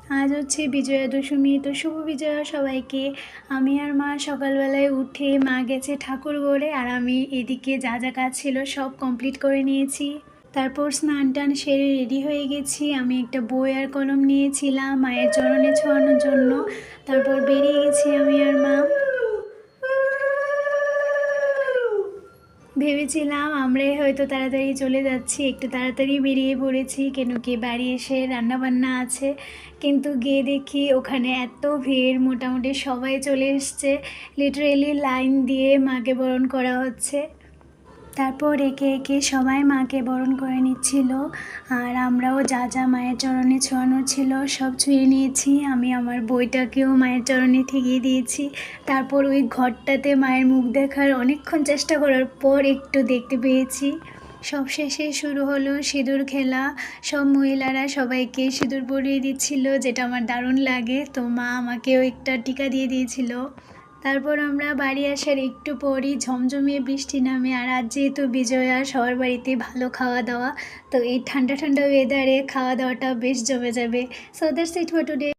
আজ হচ্ছে বিজয়া দশমী, তো শুভ বিজয়া সবাইকে। আমি আর মা সকালবেলায় উঠে মা গেছে ঠাকুর গড়ে, আর আমি এদিকে যা যা কাজ ছিল সব কমপ্লিট করে নিয়েছি। তারপর স্নান টান সেরে রেডি হয়ে গেছি। আমি একটা বই আর কলম নিয়েছিলাম মায়ের চরণে ছোঁয়ানোর জন্য। তারপর বেরিয়ে গেছি আমি আর মা। ভেবেছিলাম আমরাই হয়তো তাড়াতাড়ি চলে যাচ্ছি, একটু তাড়াতাড়ি বেরিয়ে পড়েছি কেন কি বাড়ি এসে রান্নাবান্না আছে। কিন্তু গিয়ে দেখি ওখানে এত ভিড়, মোটামুটি সবাই চলে এসছে। লিটারেলি লাইন দিয়ে মাকে বরণ করা হচ্ছে। তারপর একে একে সবাই মাকে বরণ করে নিচ্ছিল, আর আমরাও যা যা মায়ের চরণে ছোঁয়ানোর ছিল সব ছুঁয়ে নিয়েছি। আমি আমার বইটাকেও মায়ের চরণে ঠেকিয়ে দিয়েছি। তারপর ওই ঘরটাতে মায়ের মুখ দেখার অনেকক্ষণ চেষ্টা করার পর একটু দেখতে পেয়েছি। সবশেষে শুরু হলো সিঁদুর খেলা। সব মহিলারা সবাইকে সিঁদুর পরিয়ে দিচ্ছিল, যেটা আমার দারুণ লাগে। তো মা আমাকেও একটা টিকা দিয়ে দিয়েছিল। তারপর আমরা বাড়ি আসার একটু পরই ঝমঝমিয়ে বৃষ্টি নামে। আর আজ যেহেতু বিজয়া, সবার বাড়িতে ভালো খাওয়া দাওয়া, তো এই ঠান্ডা ঠান্ডা ওয়েদারে খাওয়া দাওয়াটা বেশ জমে যাবে। So that's it for today.